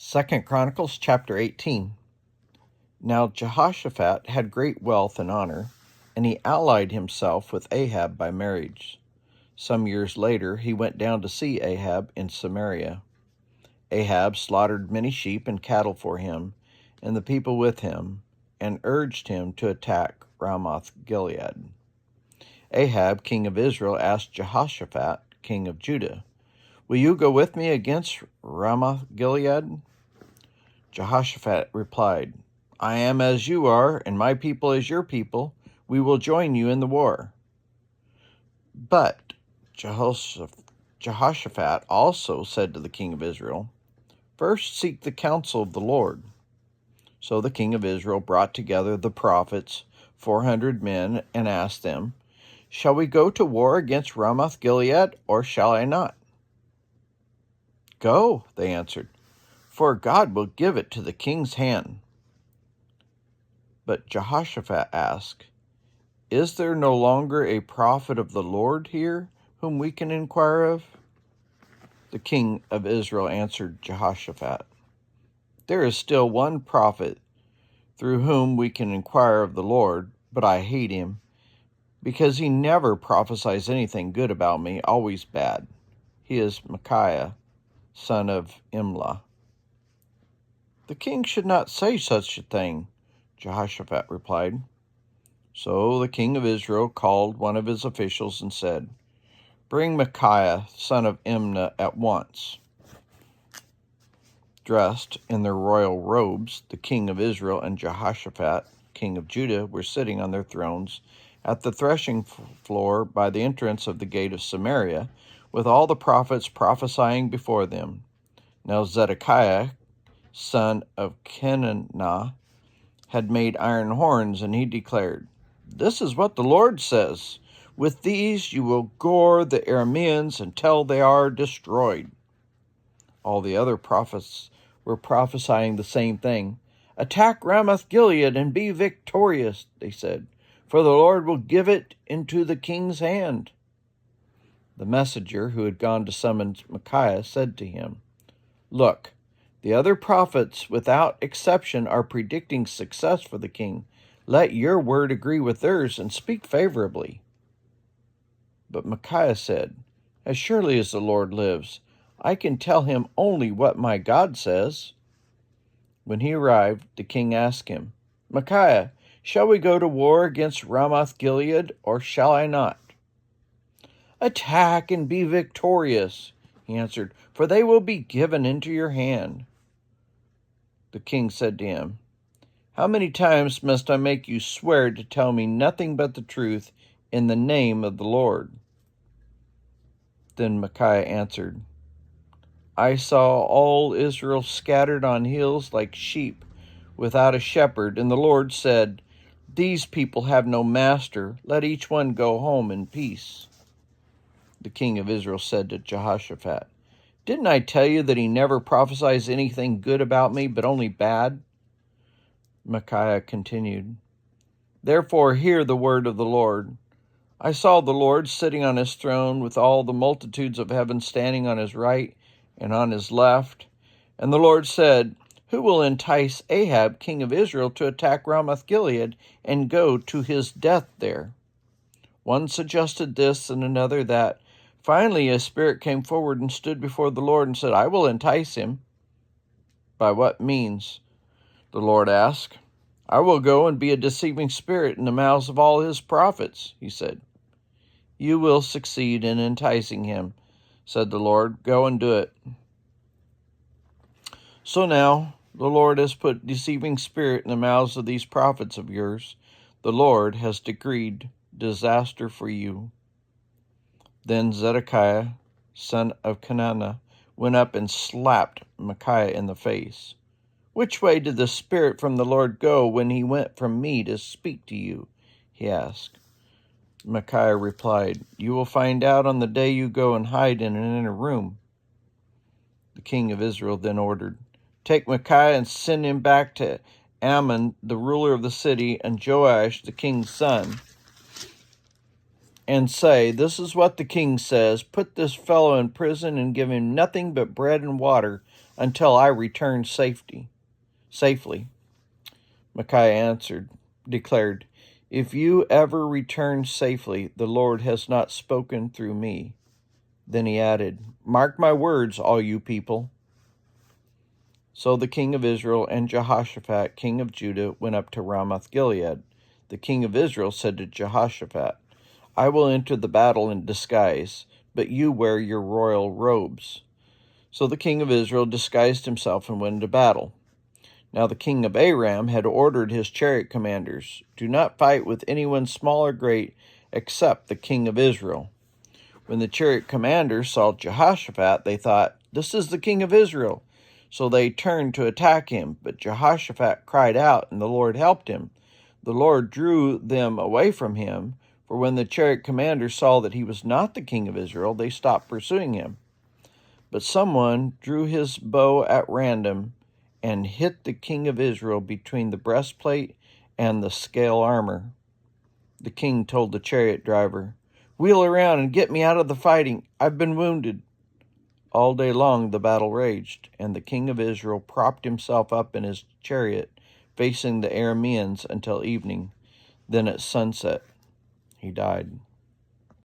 2 Chronicles chapter 18. Now Jehoshaphat had great wealth and honor, and he allied himself with Ahab by marriage. Some years later he went down to see Ahab in Samaria. Ahab slaughtered many sheep and cattle for him, and the people with him, and urged him to attack Ramoth-Gilead. Ahab, king of Israel, asked Jehoshaphat, king of Judah, "Will you go with me against Ramoth-Gilead?" Jehoshaphat replied, "I am as you are, and my people as your people. We will join you in the war." But Jehoshaphat also said to the king of Israel, "First seek the counsel of the Lord." So the king of Israel brought together the prophets, 400 men, and asked them, "Shall we go to war against Ramoth-Gilead, or shall I not?" "Go," they answered, "for God will give it to the king's hand." But Jehoshaphat asked, "Is there no longer a prophet of the Lord here whom we can inquire of?" The king of Israel answered Jehoshaphat, "There is still one prophet through whom we can inquire of the Lord, but I hate him, because he never prophesies anything good about me, always bad. He is Micaiah, son of Imlah." "The king should not say such a thing," Jehoshaphat replied. So the king of Israel called one of his officials and said, "Bring Micaiah, son of Imlah, at once." Dressed in their royal robes, the king of Israel and Jehoshaphat, king of Judah, were sitting on their thrones at the threshing floor by the entrance of the gate of Samaria, with all the prophets prophesying before them. Now Zedekiah, son of Kenanah, had made iron horns, and he declared, "This is what the Lord says. With these you will gore the Arameans until they are destroyed." All the other prophets were prophesying the same thing. "Attack Ramoth-Gilead and be victorious," they said, "for the Lord will give it into the king's hand." The messenger who had gone to summon Micaiah said to him, "Look, the other prophets, without exception, are predicting success for the king. Let your word agree with theirs and speak favorably." But Micaiah said, "As surely as the Lord lives, I can tell him only what my God says." When he arrived, the king asked him, "Micaiah, shall we go to war against Ramoth-Gilead, or shall I not?" "Attack and be victorious," he answered, "for they will be given into your hand." The king said to him, "How many times must I make you swear to tell me nothing but the truth in the name of the Lord?" Then Micaiah answered, "I saw all Israel scattered on hills like sheep without a shepherd, and the Lord said, 'These people have no master. Let each one go home in peace.'" The king of Israel said to Jehoshaphat, "Didn't I tell you that he never prophesies anything good about me, but only bad?" Micaiah continued, "Therefore hear the word of the Lord. I saw the Lord sitting on his throne with all the multitudes of heaven standing on his right and on his left. And the Lord said, 'Who will entice Ahab, king of Israel, to attack Ramoth-Gilead and go to his death there?' One suggested this and another that. Finally, a spirit came forward and stood before the Lord and said, 'I will entice him.' 'By what means?' the Lord asked. 'I will go and be a deceiving spirit in the mouths of all his prophets,' he said. 'You will succeed in enticing him,' said the Lord. 'Go and do it.' So now the Lord has put deceiving spirit in the mouths of these prophets of yours. The Lord has decreed disaster for you." Then Zedekiah, son of Kenanah, went up and slapped Micaiah in the face. "Which way did the Spirit from the Lord go when he went from me to speak to you?" he asked. Micaiah replied, "You will find out on the day you go and hide in an inner room." The king of Israel then ordered, "Take Micaiah and send him back to Ammon, the ruler of the city, and Joash, the king's son, and say, 'This is what the king says. Put this fellow in prison and give him nothing but bread and water until I return safely. Micaiah declared, "If you ever return safely, the Lord has not spoken through me." Then he added, "Mark my words, all you people." So the king of Israel and Jehoshaphat, king of Judah, went up to Ramoth-Gilead. The king of Israel said to Jehoshaphat, "I will enter the battle in disguise, but you wear your royal robes." So the king of Israel disguised himself and went into battle. Now the king of Aram had ordered his chariot commanders, "Do not fight with anyone small or great, except the king of Israel." When the chariot commanders saw Jehoshaphat, they thought, "This is the king of Israel." So they turned to attack him, but Jehoshaphat cried out, and the Lord helped him. The Lord drew them away from him, for when the chariot commanders saw that he was not the king of Israel, they stopped pursuing him. But someone drew his bow at random and hit the king of Israel between the breastplate and the scale armor. The king told the chariot driver, "Wheel around and get me out of the fighting. I've been wounded." All day long the battle raged, and the king of Israel propped himself up in his chariot, facing the Arameans until evening. Then at sunset he died.